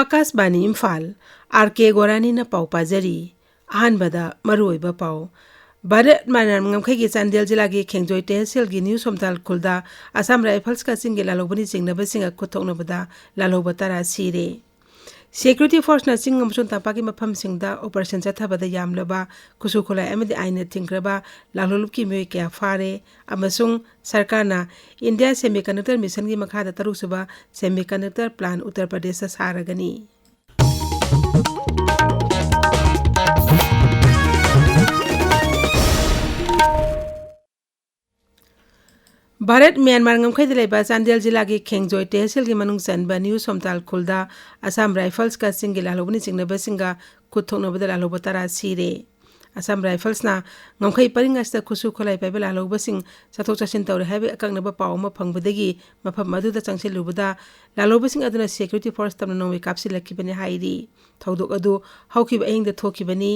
Akashvani Imphal R K. गोरानी न पाउ पाजरी अहानबदा मरुओइबा पाउ भारत मानम ngमखैगी चांदेल जिलागी खेंजोय तहसीलगी न्यू सोमताल खुलदा असम राइफल्स का चिंगे लालोबनी चिंगनबसिंगा खुथोकनबदा लालोबा तरा सिरे सिक्योरिटी फोर्स ना चिंग अमसुन तापागी मफम सिंगदा ऑपरेशन चथाबदा यामलबा खुसुखुलाई अमदि आइना थिंग्रबा लालोलुबकी मियोय क्या फारे अमसुंग सरकारना इंडिया सेमीकंडक्टर मिशन की मखादा तरुसुबा semiconductor plan Uttar Pradesh सारगनी Bharat Myanmar ngमखैदा लेबा चांदेल जिला की खेंजोय तहसील की मनुंग चनबा न्यू सोमताल खुलदा असम राइफल्स का चिंगे लालोबनी चिंगनबसिंगा खुथोकनबदा लालोबा तरा सिरे असम राइफल्स ना ngमखै परिंगासदा खुसु खोलाई पाइबा लालोबसिंग चथोक चसिन तौरे हाइबे अकंगनबा पाउ अमा फंगबदगी मफम मदुदा चंगसिलुबदा लालोबसिंग अदुना सिक्योरिटी फोर्स तमना नोवे कापसिलखिबने हाइरी थौदोक अदु हौखिबा अहिंगदा थोखिबनी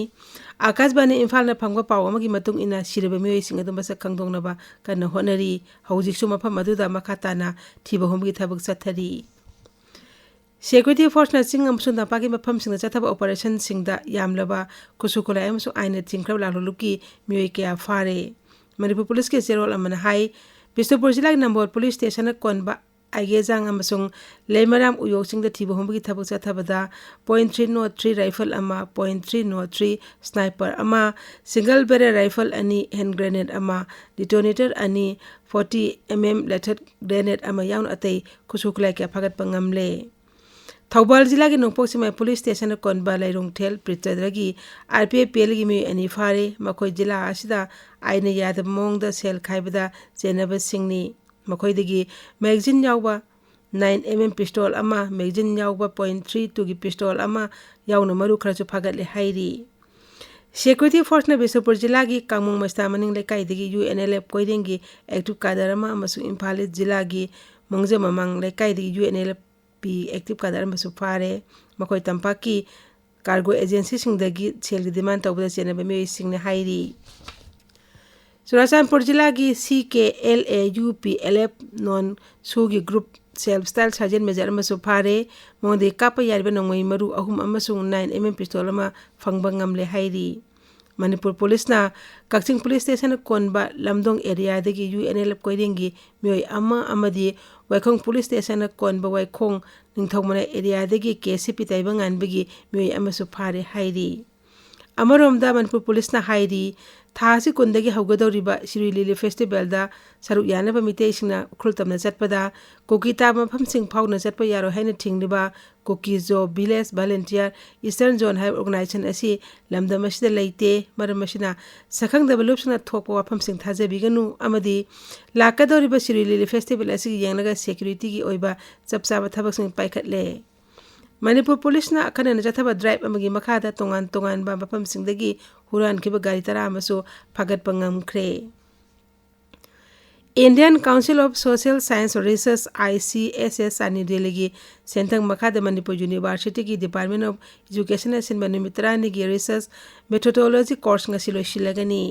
आकाशवाणी इम्फाल ना फंगबा पाउ अमगी मतुंग इना सिरबा मियोयसिंग अदु मसक खंगदोंगनबा कन्ना होनरी हौजिकसु मफम मदुदा मखाताना थिबा होमगी थबक चथरी सिक्योरिटी फोर्स ना चिंग अमसुन तापागी मफम सिंगदा चथबा ऑपरेशन सिंगदा यामलबा खुसुखुलाई अमसु आइना थिंख्रब लालोलुकी मियोय क्या फारे मणिपुर पुलिस के जेरोल अमना हाई बिष्णुपुर जिला के नंबर पुलिस स्टेशन कोनबा आइगेजांग अमसुंग लेमराम उयोगसिंगदा थिबा होमगी थबक चथबदा .303 राइफल अमा .303 स्नाइपर अमा सिंगल बैरल राइफल अनि हैंड ग्रेनेड अमा डिटोनेटर अनि 40 mm लेथड ग्रेनेड अमा याउन अतै खुसुखुलाई क्या फगत पंगमले थौबाल जिला के नोंपोक सिमाय पुलिस स्टेशन कोनबा लैरोंगथेल प्रितद्रगी आरपीएफ पेलगी मी अनि फारे मखोय जिला आसिदा आइना यादब मोंगदा सेल खाइबदा जेनबा सिंगनी मखोयदगी मैगजीन यावबा 9 mm पिस्टल अमा मैगजीन यावबा .32 की पिस्टल अमा याउन मरु खरचु फगतले हाइरी सिक्योरिटी फोर्स ने बिष्णुपुर जिला की कांगमुंग मस्ता मनिंग लेकाइदगी यूएनएलएफ कोइरेंगी एक्टिव कादर अमा अमसु इम्फाल जिला की मोंगजे ममंग लेकाइदगी यूएनएलएफ पी एक्टिव कादर अमसु फारे मखोय तंपाकी कार्गो एजेंसी सिंगदगी सेल डिमांड तौबदा चेनबा मियोय सिंगने हाइरी चुराचांदपुर जिला की CKLAUPLF नॉन सूगी group self style sergeant major अमसु फारे मोंदे कापा यारिबा नोंगमई मरु अहुम अमसु 9 mm पिस्तौल अमा फंगबा ngamle हाइरी मणिपुर पुलिस ना कक्चिंग पुलिस स्टेशन कोनबा लमदोंग एरिया दगी यूएनएलएफ कोइरेंगी मियोय अमा अमदी वाइखोंग पुलिस स्टेशन कोनबा वाइखोंग निंगथौमना एरिया दगी केसीपी ताइबा nganbagi मियोय अमसु फारे हाइरी अमरोमदा मणिपुर पुलिस ना हाइरी थासी कुंदगी हौगदौरिबा सिरी लिली फेस्टिवल दा सरुक यानबा मितेसिंगना खुलतमना चटपदा कोकीता मफम सिंग फाउना चटप यारो हैना थिंगलिबा कोकीजो विलेज वॉलंटियर ईस्टर्न जोन हाई ऑर्गेनाइजेशन असी लमदम असिदा लेते मरम असिना सखंगदबा लुपसना थोकपा वाफम सिंग थाजबिगनु अमदी लाकदौरिबा सिरी लिली फेस्टिवल असी यांगनगा सिक्योरिटी की ओइबा चपचाबा थबक सिंग पाइखतले मणिपुर पुलिस ना अखनन जथबा ड्राइव अमगी मखादा तोंगान तोंगान बा मफम सिंगदगी हुरान किबा गाड़ी तरा अमसु फगत पंगमख्रे Indian council of social science और रिसर्च ICSS अनि दिल्ली सेंथंग मखादा मणिपुर यूनिवर्सिटी की डिपार्टमेंट ऑफ एजुकेशन सिन बनुमित्रानी की research methodology course ngasi loisilagani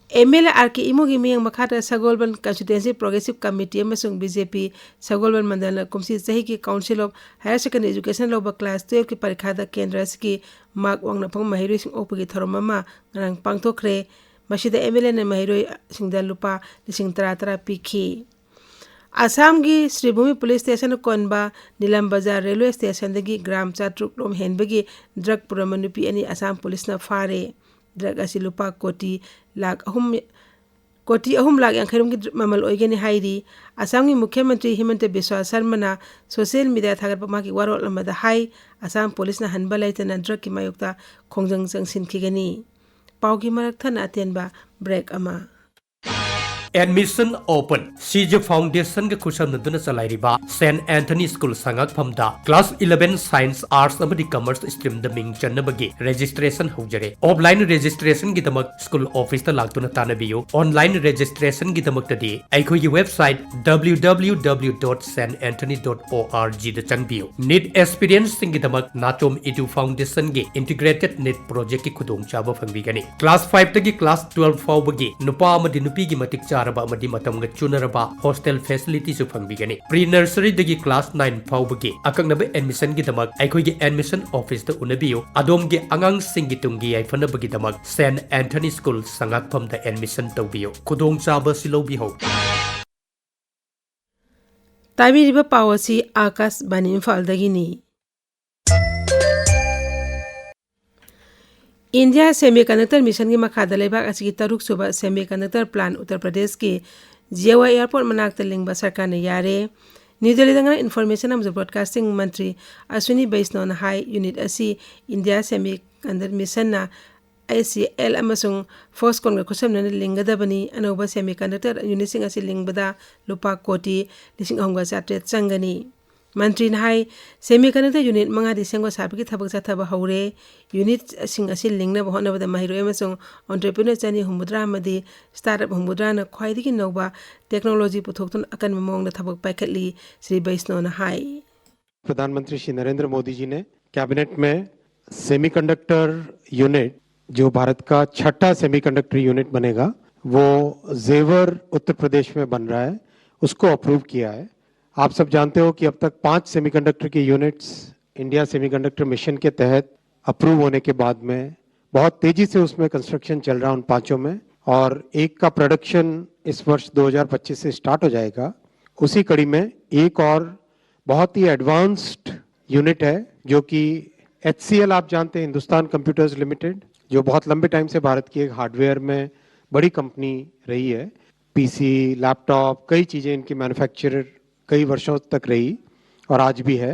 MLA RK इमोगी मियंग मखादा सगोलबन कंस्टिट्यूएंसी प्रोग्रेसिव कमिटी अमसुंग बीजेपी सगोलबन मंडल कुमसी सही की council of higher secondary education लोबा क्लास 12 की परीक्षा केंद्र की मार्क वांगना फंग महिरोई सिंग ओपगी थरोममा ngang पांगथोखरे मसिदा MLA ने महिरोई सिंगदा लुपा 13 पीखी असम की श्रीभूमि पुलिस स्टेशन कोनबा नीलम बाजार रेलवे स्टेशन दगी ग्राम चाट्रुक लोम हेनबगी ड्रग पुरमनुपी अनि असम पुलिस ना फारे ड्रग असी लुपा कोटी लाख अहुम लाख यांखैरों की ममल ओइगेनी हाइरी असम की मुख्यमंत्री हिमंत बिस्वा शर्मा सोशल मीडिया थागत माकी वारोल अमदा हाई असम पुलिस ना हनबा लैतना ड्रग की मायुक्ता खोंजंग चंगसिनखिगनी पाउगी मरक थना अतेनबा ब्रेक अमा एडमिशन ओपन सीजे फाउंडेशन के खुशम नदुना चलाइरिबा सेंट एंथनी स्कूल संगक फमदा क्लास 11 साइंस आर्ट्स अमदी कॉमर्स स्ट्रीम द मिंग चन्नबगी रजिस्ट्रेशन होजरे ऑफलाइन रजिस्ट्रेशन की दमक स्कूल ऑफिस ता लागतुना तानबियो ऑनलाइन रजिस्ट्रेशन की दमक तदी अखोई वेबसाइट www.santanthony.org द चंगबियो नीट एक्सपीरियंस सिंग की दमक नाचोम इडू फाउंडेशन के इंटीग्रेटेड नीट प्रोजेक्ट की खुदोंग चाबा फंगबिगनी क्लास 5 तगी क्लास 12 फाउबगी नुपा अमदी नुपी की मतिक चारबा अमदी मतमगा चुनरबा हॉस्टल फैसिलिटी सु फंगबिगनी प्री नर्सरी दगी क्लास 9 फाउबगी अकंगनबे एडमिशन गी दमक अखोइगे एडमिशन ऑफिस द उनबियो अदोमगे अंगांग सिंगी तुंगी आइफनबगी दमक सेंट एंथनी स्कूल संगाकफम द एडमिशन तौबियो खुदोंग चाबा सिलोबी हो ताबिरिबा पावसी आकाश बानी इम्फाल दगिनी इंडिया सेमीकंडक्टर मिशन की मखादा लेबाक असगी तरुक सुबा सेमीकंडक्टर प्लान उत्तर प्रदेश की जियावा एयरपोर्ट मनाक्ता लिंगबा सरकार ने यारे न्यू दिल्ली दंगना इन्फॉर्मेशन एंड ब्रॉडकास्टिंग मंत्री अश्विनी वैष्णव हाई यूनिट असी इंडिया सेमीकंडक्टर मिशन ना ACL अमसुंग फोस्कॉन का खुसमन लिंगदबनी अनोबा सेमीकंडक्टर यूनिट असी लिंगबदा लुपा कोटी लिसिंग अहंगा चात्रेत चंगनी मंत्री हाई सेमीकंडक्टर यूनिट मंगा दिसेंगो साबकी थबक जाथब हौरे यूनिट सिंग असी लिंगना बहनबद महिरो एमसुंग एंटरप्रेन्योर चनी हुमुद्रा मदी स्टार्टअप हुमुद्रा न ख्वाइदगी नौबा टेक्नोलॉजी पुथोक्तुन अकन ममोंग थबक पाइखटली श्री वैष्णव हाई प्रधानमंत्री श्री नरेंद्र मोदी जी ने कैबिनेट में सेमीकंडक्टर यूनिट जो भारत का छठा सेमीकंडक्टर यूनिट बनेगा वो जेवर उत्तर प्रदेश में बन रहा है उसको अप्रूव किया है। आप सब जानते हो कि अब तक 5 सेमीकंडक्टर के यूनिट्स इंडिया सेमीकंडक्टर मिशन के तहत अप्रूव होने के बाद में बहुत तेजी से उसमें कंस्ट्रक्शन चल रहा है उन 5 में और एक का प्रोडक्शन इस वर्ष 2025 से स्टार्ट हो जाएगा। उसी कड़ी में एक और बहुत ही एडवांस्ड यूनिट है जो कि HCL आप जानते हैं हिंदुस्तान कंप्यूटर्स लिमिटेड जो बहुत लंबे टाइम से भारत की एक हार्डवेयर में बड़ी कंपनी रही है। पीसी लैपटॉप कई चीज़ें इनकी मैन्युफैक्चरर कई वर्षों तक रही और आज भी है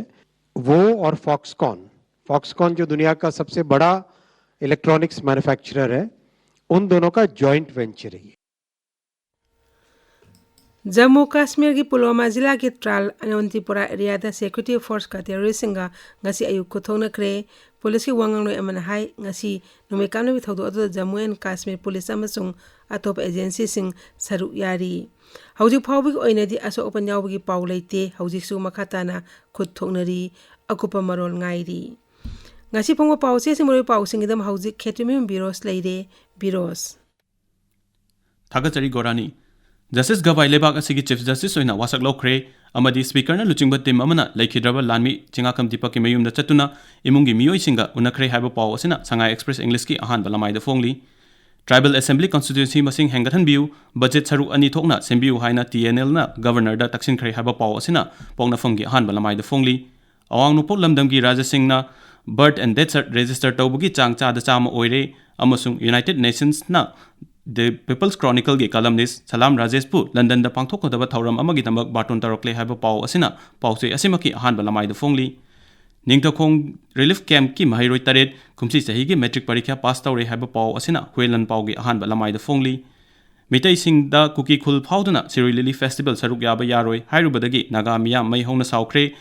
वो और फॉक्सकॉन जो दुनिया का सबसे बड़ा इलेक्ट्रॉनिक्स मैन्युफैक्चरर है उन दोनों का जॉइंट वेंचर है। जम्मू काश्मीर की पुलवामा जिला की Tral Anantipura area security force का terrorist ngasi ayuk kuthonakre police की वांगंग अमन हाई ngasi नुमे कामने थौदो अदो जम्मू एंड काश्मीर पुलिस अमसुंग अतोप एजेंसी सिंग सरुक यारी हौजिक फाउबिक ओइनदी असो ओपन यावगी पाउ लेते हौजिक सु मखाताना खुद थोंगनरी अकुप मरोल ngairi ngasi phongwa पाउ से सिमरोय पाउ सिंगदम हौजिक खेत्रिमयम बिरोस लेरे बिरोस थागचरी गोरानी जस्टिस गवाई लेबाक असिगी चीफ जस्टिस ओइना वासक लौख्रे अमदी स्पीकर न लुचिंग टीम अमना लेखिद्रब लानमी चिंगाकम दीपक की मयूम चतुना इमुंगी मियोइसिंगा उनखरे हाइब पाव असिना संगाई एक्सप्रेस इंग्लिश की अहान बलमाइद फोंगली ट्राइबल असेंबली कॉन्स्टिट्यूंसी मसिंग हेंगथन बियू बजेट सरुक अनि थोकना सेंबियू हाइना TNL ना गवर्नर दा तक्सिनखरे हाइब पाव असिना पोंगना फोंगी अहान बलमाइद फोंगली अवांग नुपो लमदम की राजा सिंह ना बर्थ एंड डेथ रजिस्टर तौबगी चांग चाद चाम ओइरे अमसुंग यूनाइटेड नेशंस ना द पीपल्स क्रॉनिकल की कलमनिस्ट सलाम राजेशपु लंदन द पांथोकदब थौरम अमगी तमक बाटोन तरोकले हाइब पाव असिना पावसे असिमकी अहान बलमाइद फोंगली निंगथोखोंग रिलीफ कैंप की महिरोय तरेट कुमसी सही की मैट्रिक परीक्षा पास तौरे हाइब पाव असिना हुएलन पावगी अहान बलमाइद फोंगली मितै सिंह द कुकी खुल फाउदना सिरोय लिली फेस्टिवल सरुक याब यारोय हाइरुबदगी नागा मिया मै हौना साउखरे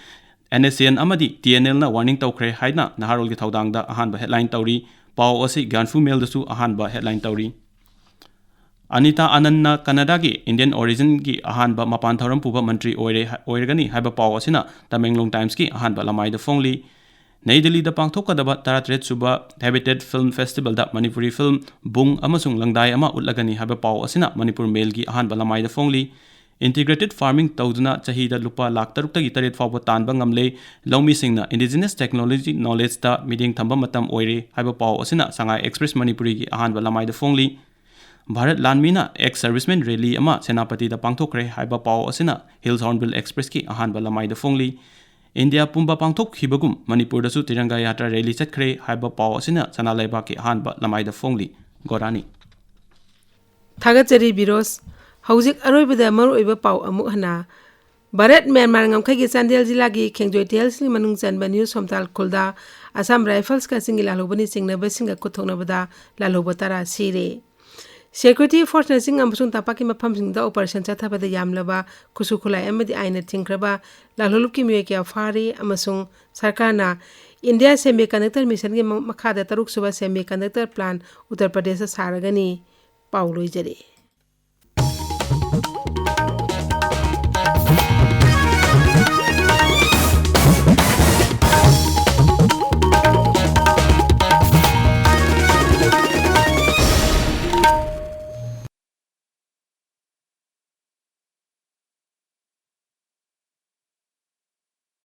NSCN अमदी TNL ना वार्निंग तौखरे हाइना नहारोल की थौदांग द अहान हेडलाइन तौरी पाव असि ज्ञानफु मेल दसु अहान हेडलाइन तौरी अनिता आनंद कनाडा की इंडियन ओरिजिन की अहान मपान थौरम पुब मंत्री ओइरगनी हाइब पाव असिना तमेंगलोंग टाइम्स की अहान लमाइद फोंगली नई दिल्ली द पांथोकदब 33 सुबा हैबिटेट फिल्म फेस्टिवल द मणिपुरी फिल्म बुंग अमसुंग लंगदाई अमा उल्लगनी हाइब पाव असिना मणिपुर मेल की अहान लमाइद फोंगली इंटीग्रेटेड फार्मिंग तौदना चही द लुपा लाख 3 फाव तानब ngamle लौमी सिंगना इंडिजिनस टेक्नोलॉजी नॉलेज द मीटिंग थंब मतम ओइरे हाइब पाव असिना संगाई एक्सप्रेस मणिपुरी की अहान लमाइद फोंगली भारत लानमीना एक्स सर्विसमैन रैली अमा सेनापति द पांथोखरे हाइब पाव असिना हिल्स हॉर्नबिल एक्सप्रेस की अहान लमाइद फोंगली इंडिया पुंबा पांथोखिबगुम मणिपुर दसु तिरंगा यात्रा रैली चतखरे हाइब पाव असिना सना लेबा की अहान लमाइद फोंगली गोरानी थागचरी बिरोस हौजिक अरोइबदा मरुइबा पाउ अमुक हना भारत म्यांमार ngमखै की चांदेल जिला की खेंजोय तेलसिंग मनुंग चनबा न्यूज हमताल खुलदा असम राइफल्स का सिंगिल लालोबनी चिंगनबा सिंगा कुथोकनबदा लालोबा तारा सिरे सिक्योरिटी फोर्स नसिंग अमसुंग तापाकी मफमसिंगदा ऑपरेशन चथाबदा यामलबा खुसु खुलाई अमदी आइना थिंख्रबा लालोलुपकी मियके फारे अमसुंग सरकारना इंडिया सेमीकंडक्टर मिशन के मखादा तरुक सुबा सेमीकंडक्टर प्लान उत्तर प्रदेश सारगनी पाउलोइजरे